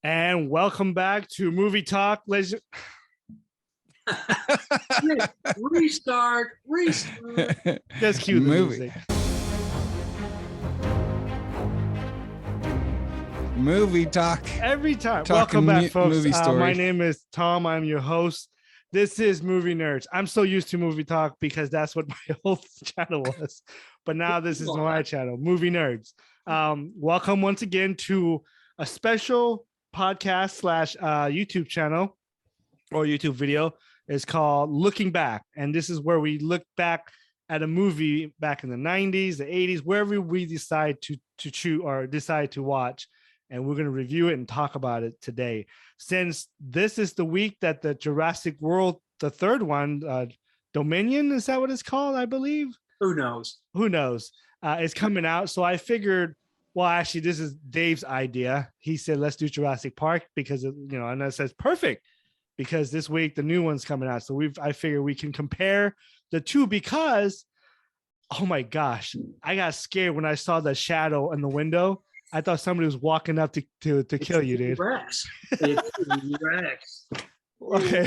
And welcome back to Movie Talk. Restart. Just cue the music. Movie talk. Every time. Talking Welcome back, folks. movie story. My name is Tom. I'm your host. This is Movie Nerds. I'm so used to Movie Talk because that's what my whole channel was. But now this is my channel, Movie Nerds. Welcome once again to a special podcast slash YouTube channel or YouTube video. It's called Looking Back. And this is where we look back at a movie back in the 90s, the 80s, wherever we decide to choose or decide to watch. And we're going to review it and talk about it today. Since this is the week that the Jurassic World, the third one, Dominion, is that what it's called? I believe. Who knows? It's coming out. So I figured, well, actually, this is Dave's idea. He said, let's do Jurassic Park because, and I said, perfect, because this week the new one's coming out. So I figure we can compare the two because, oh my gosh, I got scared when I saw the shadow in the window. I thought somebody was walking up to kill you, dude. Rex. It's Rex. Okay.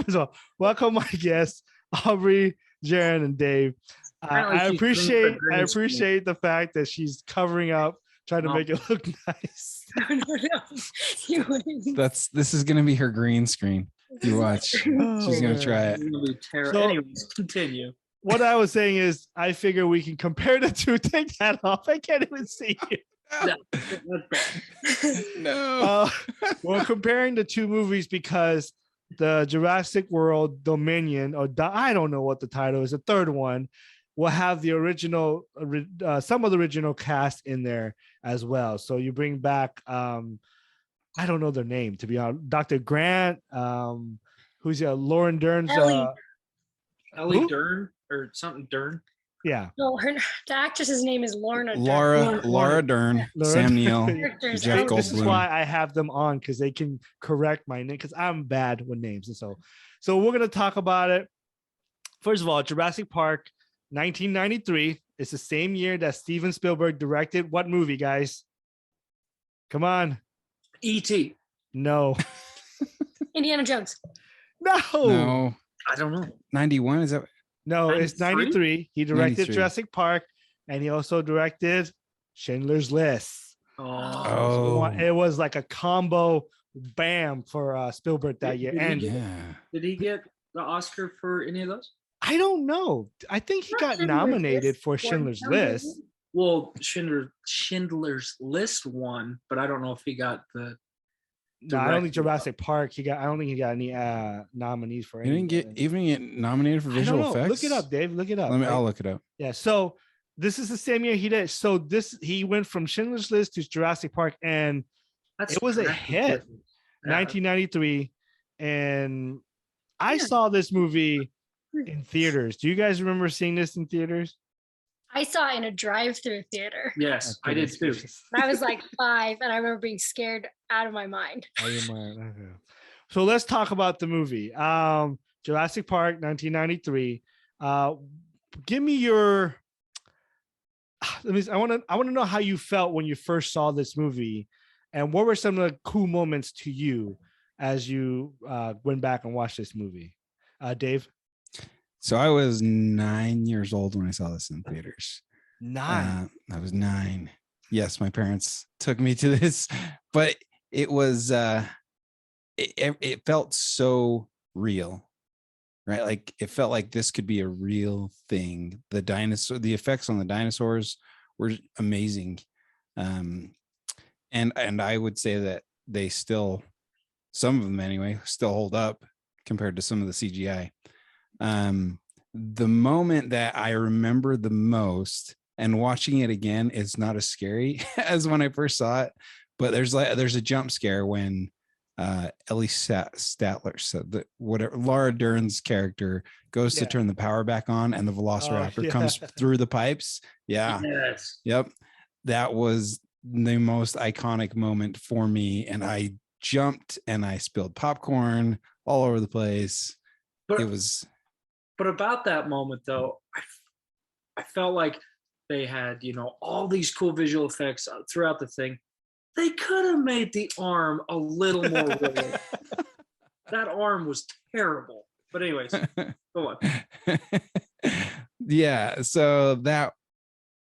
So, welcome my guests, Aubrey, Jaron, and Dave. I appreciate the fact that she's covering up, trying to make it look nice. This is gonna be her green screen. You watch. She's gonna try it. It'll be terrible. So, anyways, continue. What I was saying is, I figure we can compare the two. Take that off. I can't even see you. No. We're comparing the two movies because the Jurassic World Dominion, or I don't know what the title is, the third one, will have the original, some of the original cast in there as well. So you bring back, I don't know their name, to be honest. Dr. Grant, who's Lauren Dern's. Ellie Dern or something Dern. Yeah. No, the actress's name is Laura Dern. Sam Neill. Jeff Goldblum. This is why I have them on, because they can correct my name, because I'm bad with names. And so we're gonna talk about it. First of all, Jurassic Park, 1993. It's the same year that Steven Spielberg directed what movie, guys? Come on. E.T. No. Indiana Jones. No. I don't know. 91, is that? No, 93? It's 93. He directed 93. Jurassic Park, and he also directed Schindler's List. Oh. It was like a combo bam for Spielberg that year. Did he get the Oscar for any of those? I don't know. I think he got nominated for Schindler's List. Well, Schindler's List won, but I don't know if he got the. No, I don't think Jurassic Park. I don't think he got any nominees for. He didn't get nominated for visual effects. Look it up, Dave. Look it up. I'll look it up. Yeah. So this is the same year he did. So he went from Schindler's List to Jurassic Park, and it was a hit. 1993, and I saw this movie in theaters. Do you guys remember seeing this in theaters? I saw it in a drive-through theater. Yes, I did too. I was like 5, and I remember being scared out of my mind. Okay. So let's talk about the movie. Jurassic Park, 1993. Give me your. I want to know how you felt when you first saw this movie, and what were some of the cool moments to you as you went back and watched this movie, Dave. So I was 9 years old when I saw this in theaters. 9. I was 9. Yes, my parents took me to this, but it was it felt so real, right? Like it felt like this could be a real thing. The effects on the dinosaurs were amazing, and I would say that they still, some of them anyway, still hold up compared to some of the CGI. The moment that I remember the most, and watching it again, it's not as scary as when I first saw it, but there's a jump scare when Ellie Statler, so Laura Dern's character goes to turn the power back on, and the Velociraptor comes through the pipes. Yeah. Yes. Yep. That was the most iconic moment for me, and I jumped and I spilled popcorn all over the place. But about that moment, though, I felt like they had, all these cool visual effects throughout the thing. They could have made the arm a little more real. That arm was terrible. But anyways, go on. Yeah. So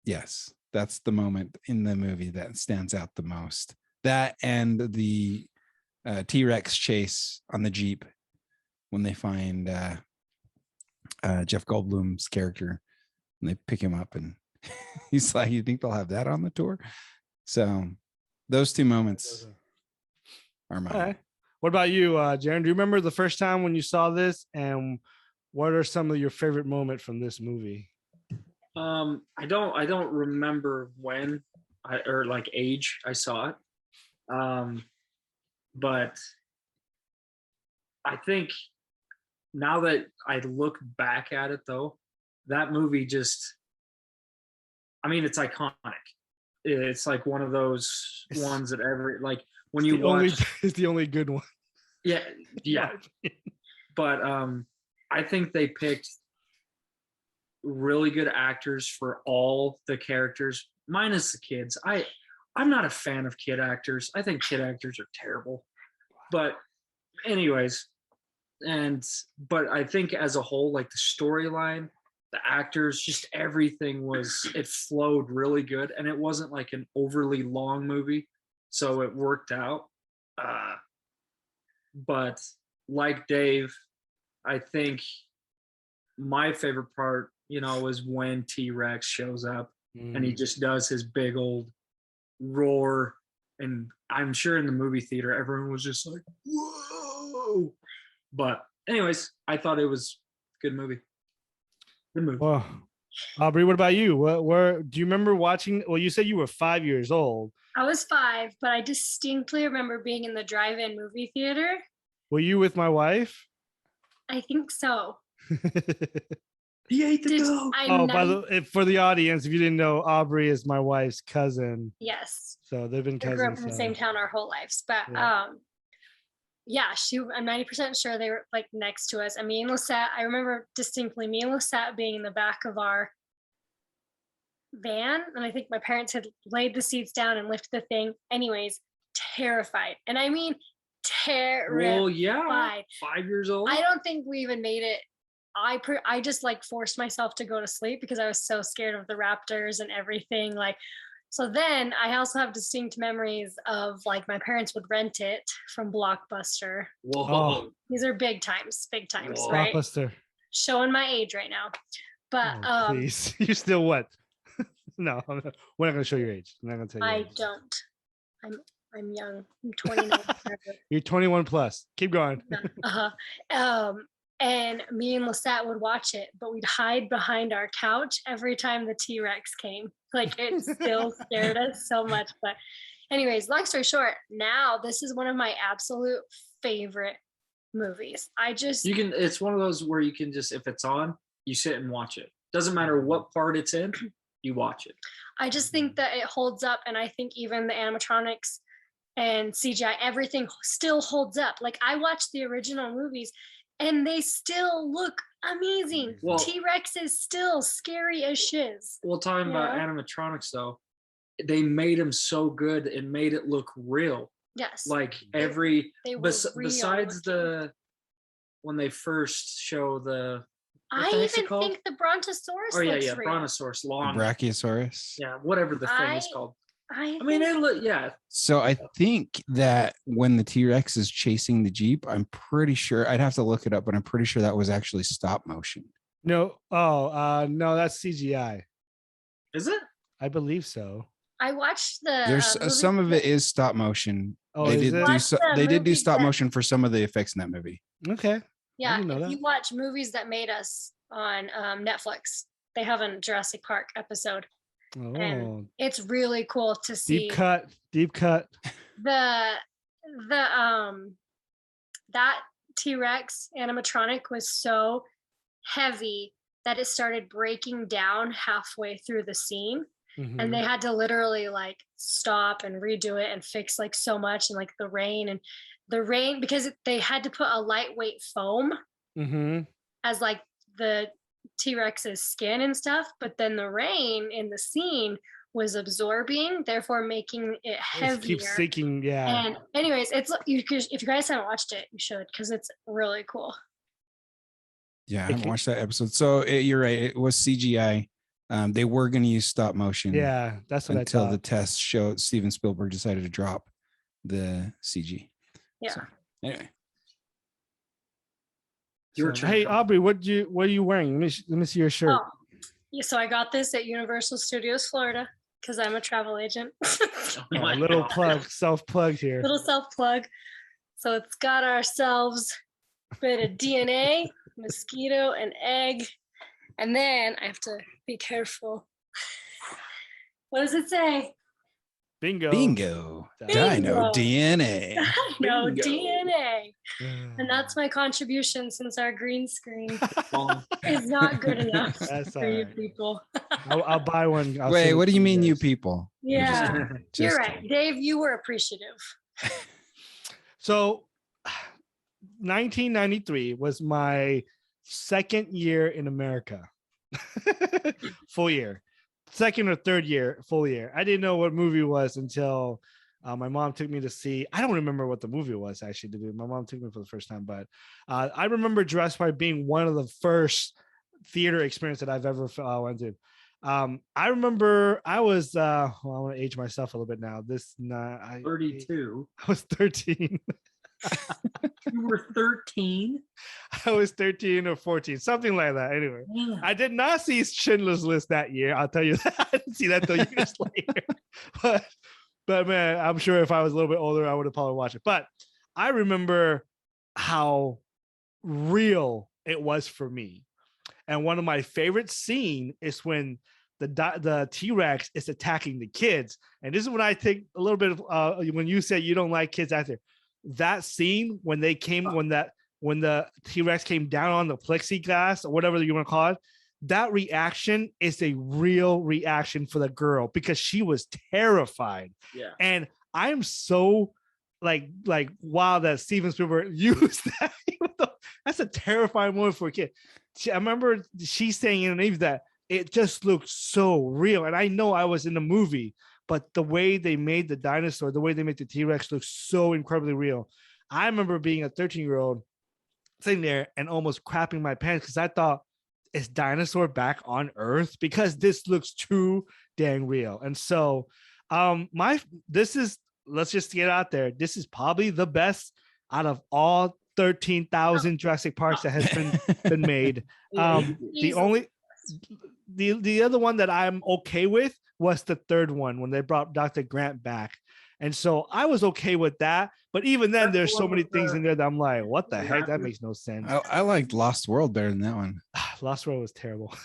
yes, that's the moment in the movie that stands out the most. That and the T-Rex chase on the Jeep when they find Jeff Goldblum's character and they pick him up and he's like, you think they'll have that on the tour? So those two moments are mine. Okay. What about you, Jaron? Do you remember the first time when you saw this, and what are some of your favorite moments from this movie? I don't remember when or like age I saw it. But I think now that I look back at it though, that movie just, I mean, it's iconic. It's like one of those ones that like when you watch, it's the only good one. Yeah. But I think they picked really good actors for all the characters, minus the kids. I'm not a fan of kid actors. I think kid actors are terrible. But anyways, but I think as a whole, like the storyline, the actors, just everything it flowed really good, and it wasn't like an overly long movie, so it worked out. But like Dave, I think my favorite part, is when T-Rex shows up and he just does his big old roar, and I'm sure in the movie theater everyone was just like, whoa. But anyways, I thought it was a good movie. Well, Aubrey, what about you? Where do you remember watching? Well, you said you were 5 years old. I was 5, but I distinctly remember being in the drive-in movie theater. Were you with my wife? I think so. He ate the dog. For the audience, if you didn't know, Aubrey is my wife's cousin. Yes. So they've been cousins. We grew up in the same town our whole lives, but I'm 90% sure they were like next to us. And me and Lisette, I remember distinctly me and Lisette being in the back of our van, and I think my parents had laid the seats down and lifted the thing. Anyways, terrified, and I mean terrified. Well, yeah, 5 years old. I don't think we even made it. I just like forced myself to go to sleep because I was so scared of the raptors and everything. Like, so then I also have distinct memories of like my parents would rent it from Blockbuster. Whoa. Oh. These are big times, Whoa. right? Blockbuster. Showing my age right now. But please. You're still what? No, we're not going to show your age. I'm not going to tell you. I don't. I'm young. I'm 29. You're 21 plus. Keep going. And me and Lisette would watch it, but we'd hide behind our couch every time the T-Rex came. Like, it still scared us so much. But anyways, long story short, now this is one of my absolute favorite movies. It's one of those where you can just, if it's on, you sit and watch it. Doesn't matter what part it's in, you watch it. I just think that it holds up, and I think even the animatronics and CGI, everything still holds up. Like, I watched the original movies and they still look amazing. Well, T-Rex is still scary as shiz. Well, talking about animatronics though, they made them so good and made it look real. Yes. Like besides when they first show the I even think the Brontosaurus. Oh yeah, Brontosaurus, long Brachiosaurus. Yeah, whatever the thing is called. I mean, it look, yeah. So I think that when the T-Rex is chasing the Jeep, I'm pretty sure, I'd have to look it up, but I'm pretty sure that was actually stop motion. No. Oh, no, that's CGI. Is it? I believe so. I watched the. There's some of it is stop motion. Oh, they did do stop motion for some of the effects in that movie. Okay. Yeah, if you watch Movies That Made Us on Netflix, they have a Jurassic Park episode. Oh, and it's really cool to see. Deep cut. That T-Rex animatronic was so heavy that it started breaking down halfway through the scene. Mm-hmm. And they had to literally like stop and redo it and fix like so much, and like the rain because they had to put a lightweight foam as like the T-Rex's skin and stuff, but then the rain in the scene was absorbing, therefore making it heavier. It keeps sinking. Yeah. And anyways, if you guys haven't watched it, you should, because it's really cool. Yeah, I haven't watched that episode. So you're right. It was CGI. They were going to use stop motion. Yeah, that's what until I thought. the test showed Steven Spielberg decided to drop the CG. Yeah. So, anyway. Your turn. Hey Aubrey, what are you wearing? Let me see your shirt. Oh, yeah, so I got this at Universal Studios Florida because I'm a travel agent. A little plug, self-plug here. Little self-plug. So it's got ourselves a bit of DNA, mosquito, and egg. And then I have to be careful. What does it say? Bingo. Bingo. Bingo. Dino DNA. No, Bingo. DNA. And that's my contribution since our green screen is not good enough That's for all you right. people. I'll buy one. I'll Wait, send it what do to you mean, guys. you people? Yeah, Just you're right. kidding. Dave, you were appreciative. So 1993 was my second year in America. Full year. Second or third year, full year. I didn't know what movie was until my mom took me to see. I don't remember what the movie was actually. To do. My mom took me for the first time, but I remember Jurassic Park being one of the first theater experience that I've ever went to. I remember I was I want to age myself a little bit now. 32. I was 13. You were 13. I was 13 or 14, something like that. Anyway, Yeah. I did not see Schindler's List that year. I'll tell you that. I didn't see that till years later. But man, I'm sure if I was a little bit older, I would have probably watched it. But I remember how real it was for me. And one of my favorite scenes is when the T-Rex is attacking the kids. And this is when I think a little bit of when you said you don't like kids actor. That scene when they came, when the T-Rex came down on the plexiglass or whatever you want to call it, that reaction is a real reaction for the girl because she was terrified. Yeah. And I'm so like wow that Steven Spielberg used that. That's a terrifying moment for a kid. I remember she saying in an interview that it just looked so real. And I know I was in the movie, but the way they made the dinosaur, the way they made the T-Rex look so incredibly real. I remember being a 13-year-old sitting there and almost crapping my pants because I thought, is dinosaur back on Earth? Because this looks too dang real. And so let's just get out there. This is probably the best out of all 13,000 Jurassic Parks that has been made. The other one that I'm okay with was the third one when they brought Dr. Grant back. And so I was okay with that. But even then, there's so many things in there that I'm like, what the heck? That makes no sense. I liked Lost World better than that one. Lost World was terrible.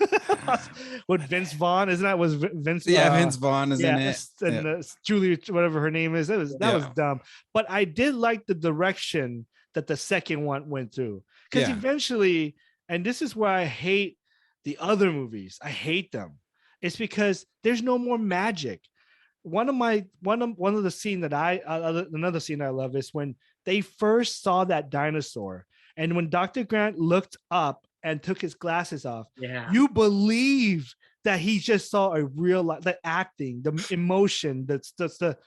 With Vince Vaughn, isn't that was Vince? Yeah, Vince Vaughn is in it. And Julie, whatever her name is, that was dumb. But I did like the direction that the second one went through. Because eventually, and this is where I hate the other movies. I hate them. It's because there's no more magic. One of the scene that another scene I love is when they first saw that dinosaur, and when Dr. Grant looked up and took his glasses off, you believe that he just saw a real the acting, the emotion, that's the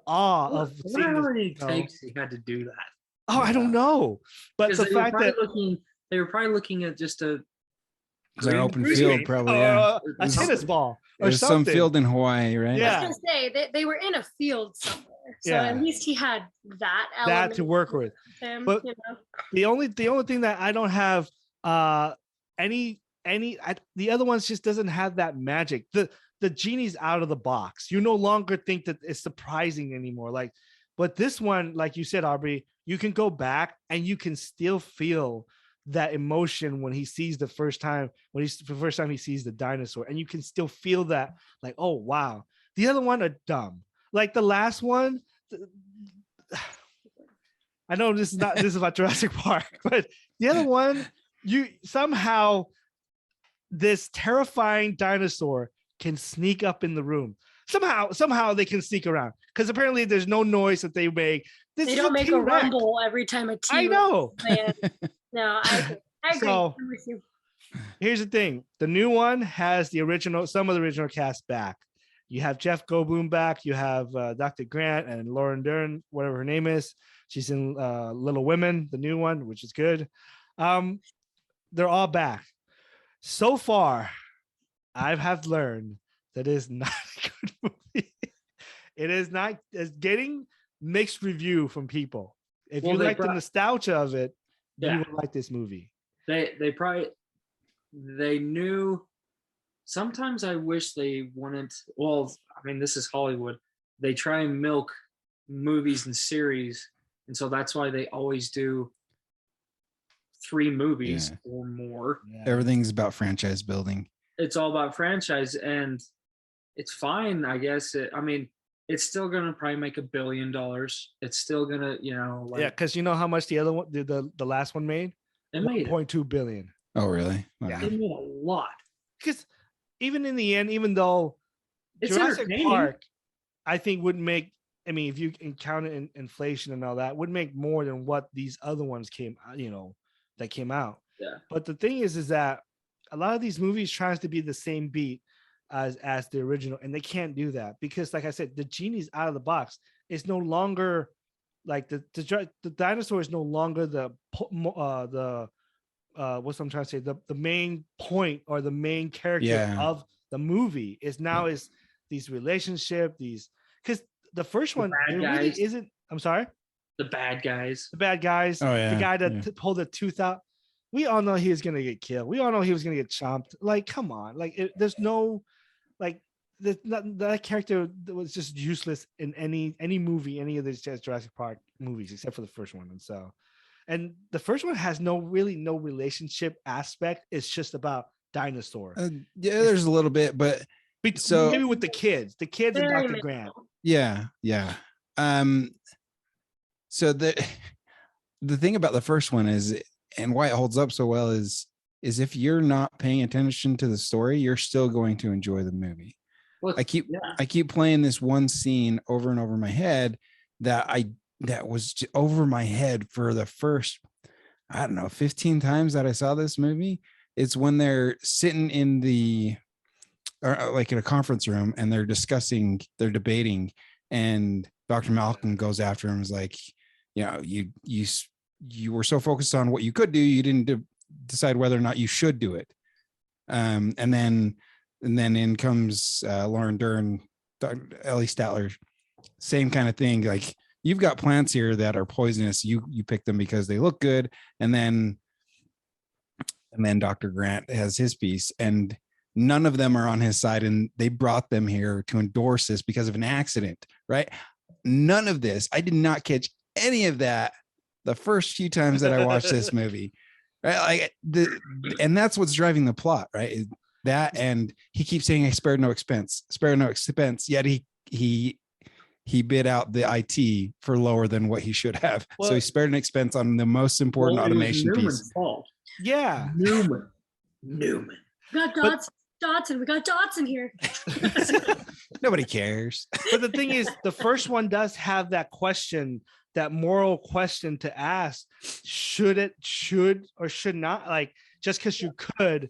awe of seeing. How many takes he had to do that? Oh, I don't know, but the fact that they were probably looking at just a. It's an open field, probably. A tennis ball or There's something. some field in Hawaii, right? Yeah. I was gonna say they were in a field somewhere, so at least he had that that to work with. Him, but the only thing that I don't have the other ones just doesn't have that magic. The genie's out of the box. You no longer think that it's surprising anymore. But this one, like you said, Aubrey, you can go back and you can still feel that emotion when he sees the first time he sees the dinosaur, and you can still feel that like, oh wow. The other one are dumb. Like the last one, I know this is about Jurassic Park, but the other one, you somehow this terrifying dinosaur can sneak up in the room. Somehow they can sneak around because apparently there's no noise that they make. They don't make a rumble every time a T-Rex. I know. No, I agree. So, here's the thing: the new one has some of the original cast back. You have Jeff Goldblum back. You have Dr. Grant and Lauren Dern, whatever her name is. She's in Little Women, the new one, which is good. They're all back. So far, I have learned that it is not a good movie. It is not. It's getting mixed review from people. If you like the nostalgia of it, you will like this movie. They knew. Sometimes I wish they wouldn't. Well, I mean, this is Hollywood. They try and milk movies and series, and so that's why they always do 3 movies or more. Yeah. Everything's about franchise building. It's all about franchise, and it's fine, I guess. It's still gonna probably make $1 billion. It's still gonna, because you know how much the other one, the last one made? It made 1.2 billion. Oh, really? Wow. Yeah, it made a lot. Because even in the end, even though it's Jurassic Park, I think would make. I mean, if you count it in inflation and all that, would make more than what these other ones came out. Yeah. But the thing is that a lot of these movies tries to be the same beat as the original, and they can't do that because, like I said, the genie's out of the box. It's no longer like the dinosaur is no longer the what's I'm trying to say, the main point or the main character of the movie is now is these relationship, because the first one really isn't. I'm sorry. The bad guys. Oh yeah. The guy that pulled the tooth out. We all know he was gonna get killed. We all know he was gonna get chomped. Like, come on. Like, there's no, like, that character was just useless in any movie, any of these Jurassic Park movies, except for the first one. And the first one has no relationship aspect. It's just about dinosaur. There's a little bit, but so maybe with the kids and Dr. Grant. Yeah. So the thing about the first one is, and why it holds up so well is if you're not paying attention to the story, you're still going to enjoy the movie. Well, I keep playing this one scene over and over in my head that was over my head for the first, I don't know, 15 times that I saw this movie. It's when they're sitting in like in a conference room and they're debating, and Dr. Malcolm goes after him and is like, you were so focused on what you could do, you didn't decide whether or not you should do it. And then in comes Lauren Dern, Ellie Statler, same kind of thing. Like, you've got plants here that are poisonous. You pick them because they look good. And then Dr. Grant has his piece, and none of them are on his side. And they brought them here to endorse this because of an accident, right? None of this. I did not catch any of that the first few times that I watched this movie, right? And that's what's driving the plot, right? That, and he keeps saying, I spared no expense. Yet he bid out the IT for lower than what he should have. Well, so he spared an expense on the most important automation piece. Fault. Yeah. Newman. We got Dotson. We got Dotson here. Nobody cares. But the thing is, the first one does have that question, that moral question to ask. Should or should not? Like, just because you could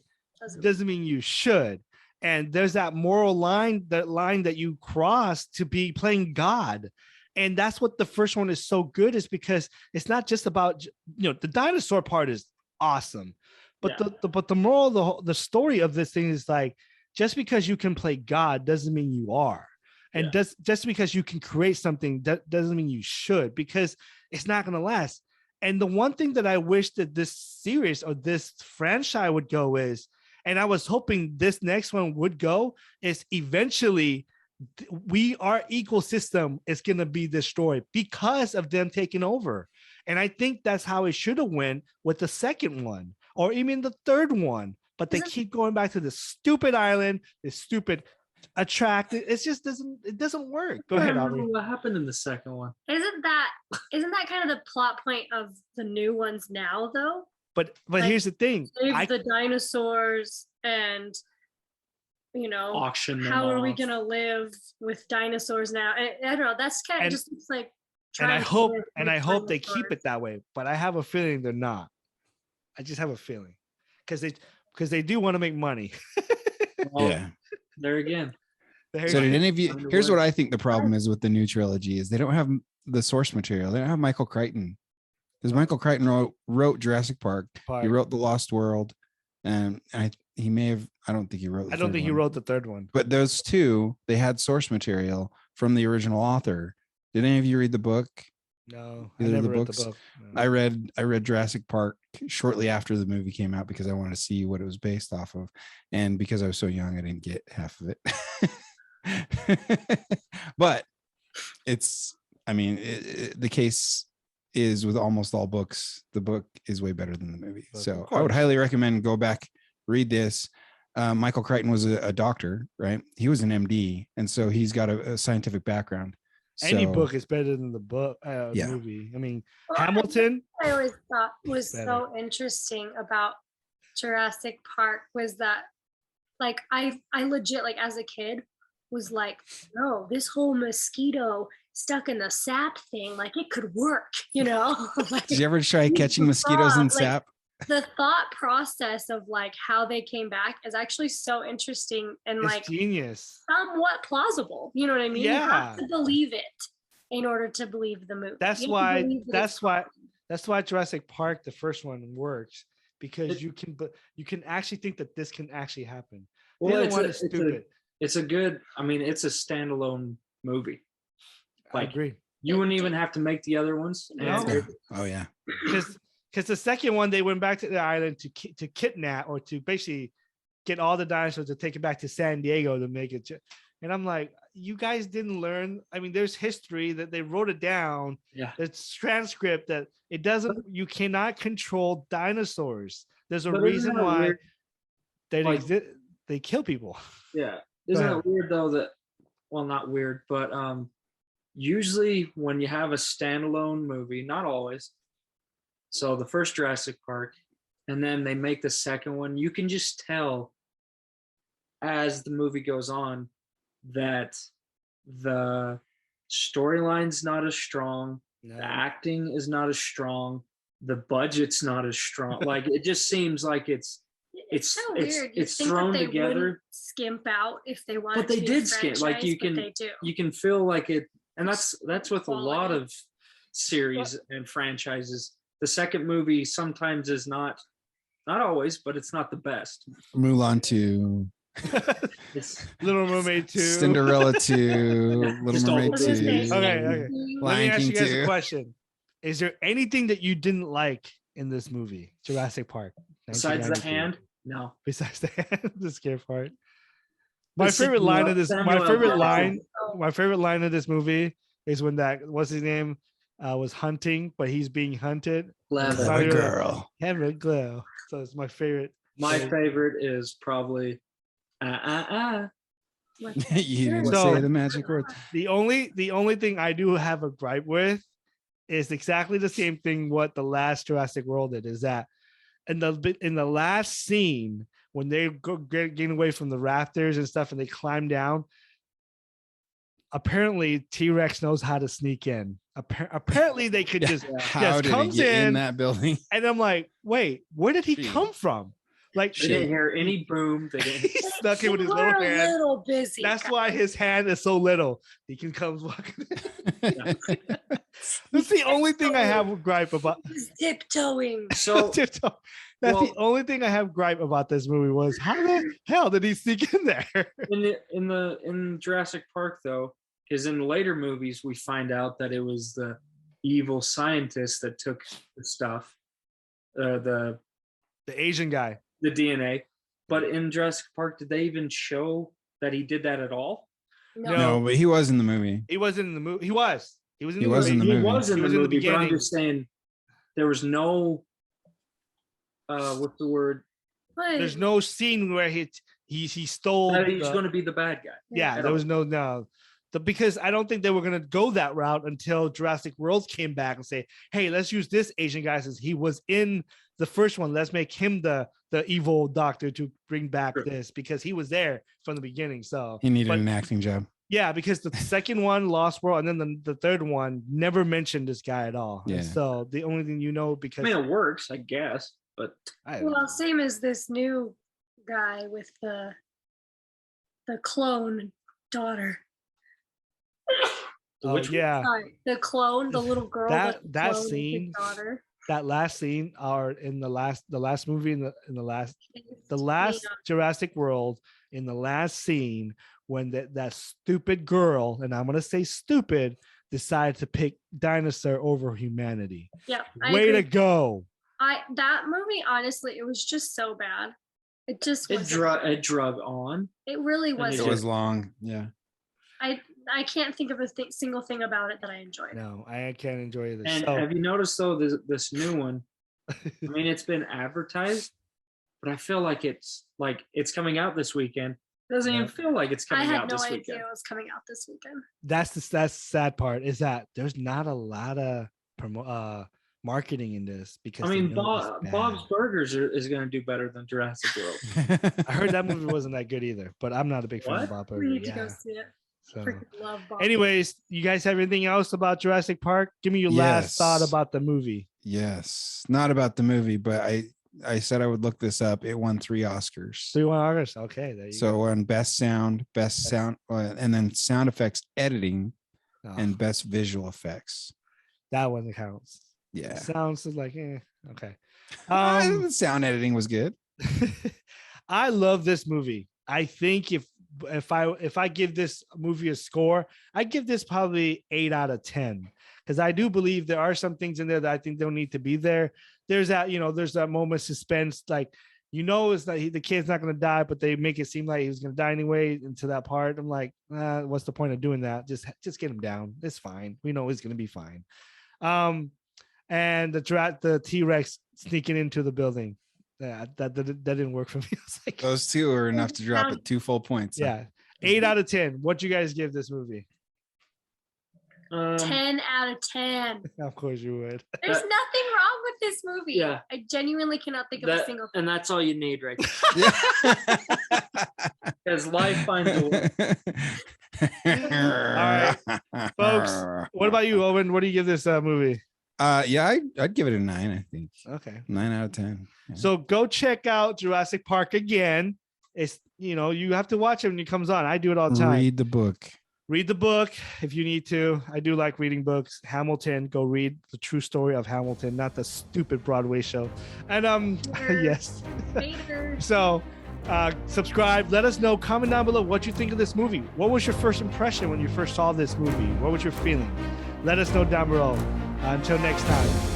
doesn't mean you should. And there's that moral line, that you cross to be playing God. And that's what the first one is so good, is because it's not just about, the dinosaur part is awesome. But the moral, the story of this thing is like, just because you can play God doesn't mean you are. And just because you can create something, that doesn't mean you should, because it's not going to last. And the one thing that I wish that this series or this franchise would go is, and I was hoping this next one would go, is eventually our ecosystem is going to be destroyed because of them taking over. And I think that's how it should have went with the second one, or even the third one. But they keep going back to this stupid island, this stupid attract. It doesn't work. Go ahead, Aubrey. What happened in the second one? Isn't that kind of the plot point of the new ones now, though? But like, here's the thing: save the dinosaurs, and auction them how off. Are we gonna live with dinosaurs now? I don't know. That's kind of just like. And I hope they keep it that way. But I have a feeling they're not. I just have a feeling, because they do want to make money. Well, there again. So did any of you? Find a Here's way. what I think the problem is with the new trilogy is they don't have the source material. They don't have Michael Crichton, because Michael Crichton wrote Jurassic Park. He wrote The Lost World, and he may have. I don't think he wrote. I don't think he wrote the third one. But those two, they had source material from the original author. Did any of you read the book? No, I Either of never the read books? the book. No. I read Jurassic Park shortly after the movie came out because I wanted to see what it was based off of, and because I was so young, I didn't get half of it. But it's, I mean, the case is with almost all books, the book is way better than the movie. So I would highly recommend go back, read this. Michael Crichton was a doctor, right? He was an MD, and so he's got a scientific background. Any So, book is better than the book movie. I mean, Hamilton. I always thought was Better. so interesting about Jurassic Park was that, like, I legit, like, as a kid was like, no, this whole mosquito stuck in the sap thing, like, it could work, you know? Like, did you ever try catching mosquitoes in sap? The thought process of like how they came back is actually so interesting and It's like genius. somewhat plausible. You know what I mean? You Yeah. have to believe it in order to believe the movie. That's You have to why. believe that That's it's why. happening. That's why Jurassic Park, the first one, works because you can actually think that this can actually happen. The Well, other one is stupid. It's a good. I mean, it's a standalone movie. I Like, agree. You wouldn't even have to make the other ones. No. Oh yeah. Because the second one, they went back to the island to kidnap or to basically get all the dinosaurs to take it back to San Diego to make it. And I'm like, you guys didn't learn. I mean, there's history that they wrote it down. Yeah. It's transcript that it doesn't. You cannot control dinosaurs. There's a But isn't reason that why weird? they Like- exist. They kill people. Yeah. Isn't ahead. it weird though that, well, not weird, but usually when you have a standalone movie, not always. So the first Jurassic Park, and then they make the second one, you can just tell as the movie goes on that the storyline's not as strong, No. the acting is not as strong, the budget's not as strong. Like, it just seems like it's so weird. You'd it's think that thrown they together. wouldn't skimp out if they wanted But they to did skimp. Like, franchise, you but can they do. you can feel like it, and that's with a lot Quality. of series and franchises. The second movie sometimes is not always, but it's not the best. Mulan 2, It's Little Mermaid 2. Cinderella 2, Little Just all Mermaid the Disney. 2. Okay. Let Lion me ask King you guys 2. a question. Is there anything that you didn't like in this movie, Jurassic Park? besides the 1992? hand. No. Besides the hand, the scare part. My The favorite line of this. Samuel My favorite L. line. Oh, My favorite line of this movie is when that what's his name was hunting, but he's being hunted. Clever. Sorry, Clever girl. Have a glow. So it's my favorite. My favorite is probably You didn't So- say the magic word. The only thing I do have a gripe with is exactly the same thing what the last Jurassic World did. Is that in the last scene when they go getting away from the rafters and stuff and they climb down, apparently T-Rex knows how to sneak in. Apparently they could just How did he comes get in in- that building? and I'm like, wait, where did he Gee. come from? Like they didn't hear any boom. They didn't. he snuck in with his They little were a hand. little busy. That's why his hand is so little. He can come walking in. That's the only thing I have a gripe about. He's tiptoeing. So That's well- the only thing I have gripe about this movie was how the hell did he sneak in there? in Jurassic Park though, because in later movies we find out that it was the evil scientist that took the stuff, the The Asian guy. DNA. But in Jurassic Park, did they even show that he did that at all? No. No, but he was in the movie. He wasn't in the movie. He was. He was in He the was movie. in the He movie. was in He the was in the movie, but I'm beginning. just saying there was no what's the word? But There's no scene where he stole. That he's the- going to be the bad guy. yeah, at there all. was no. Because I don't think they were gonna go that route until Jurassic World came back and say, "Hey, let's use this Asian guy since he was in the first one. Let's make him the evil doctor to bring back Sure. this because he was there from the beginning." So He needed but- an acting job. yeah, because the second one, Lost World, and then the third one never mentioned this guy at all. And Yeah. so the only thing you know I because mean, it works, I guess, but I don't know. well, same as this new guy with the clone daughter. Oh, Which one? yeah. Sorry, the clone, the little girl. That cloned his scene, daughter. that last scene, are in the last movie in the last Yeah. Jurassic World, in the last scene when that stupid girl, and I'm gonna say stupid, decided to pick dinosaur over humanity. Yeah. Way to go. That movie, honestly, it was just so bad. It just It wasn't. drug on. It really And It wasn't. was long. Yeah. I can't think of a single thing about it that I enjoyed. No, I can't enjoy this. And So, have you noticed though this new one? I mean, it's been advertised, but I feel like it's coming out this weekend. It doesn't even feel like it's I coming had out no this idea weekend. it was coming out this weekend. that's the sad part, is that there's not a lot of marketing in this, because I they mean, know it's bad. Bob's Burgers is going to do better than Jurassic World. I heard that movie wasn't that good either, but I'm not a big fan of What? Bob We Burger. need to go Yeah. see it. So, Freaking love Bob. anyways, you guys have anything else about Jurassic Park? Give me your last Yes. thought about the movie. Yes. Not about the movie, but I said I would look this up. It won 3 Oscars. 3-1 August. Okay, there you So on best sound, and then sound effects editing, go. Oh, and best visual effects. that one counts. Yeah. Sounds like okay. The sound editing was good. I love this movie. I think if I give this movie a score, I give this probably 8 out of 10, because I do believe there are some things in there that I think don't need to be there. There's that moment of suspense, like, it's that the kid's not going to die, but they make it seem like he was going to die anyway. Into that part, I'm like, what's the point of doing that? Just get him down. It's fine. We know he's going to be fine. And the T-Rex sneaking into the building. That didn't work for me. It's like, Those two are enough to drop it 2 full points. yeah, 8 out of 10. What you guys give this movie? 10 out of 10. Of course you would. There's nothing wrong with this movie. Yeah. I genuinely cannot think of a single thing. And that's all you need, right? Yeah. Because life finds a way. All right, folks. What about you, Owen? What do you give this movie? Yeah, I'd give it a 9, I think. Okay. 9 out of 10. Yeah. So go check out Jurassic Park again. It's, you have to watch it when it comes on. I do it all the time. Read the book if you need to. I do like reading books. Hamilton, go read the true story of Hamilton, not the stupid Broadway show. And yes. So subscribe. Let us know. Comment down below what you think of this movie. What was your first impression when you first saw this movie? What was your feeling? Let us know down below. Until next time.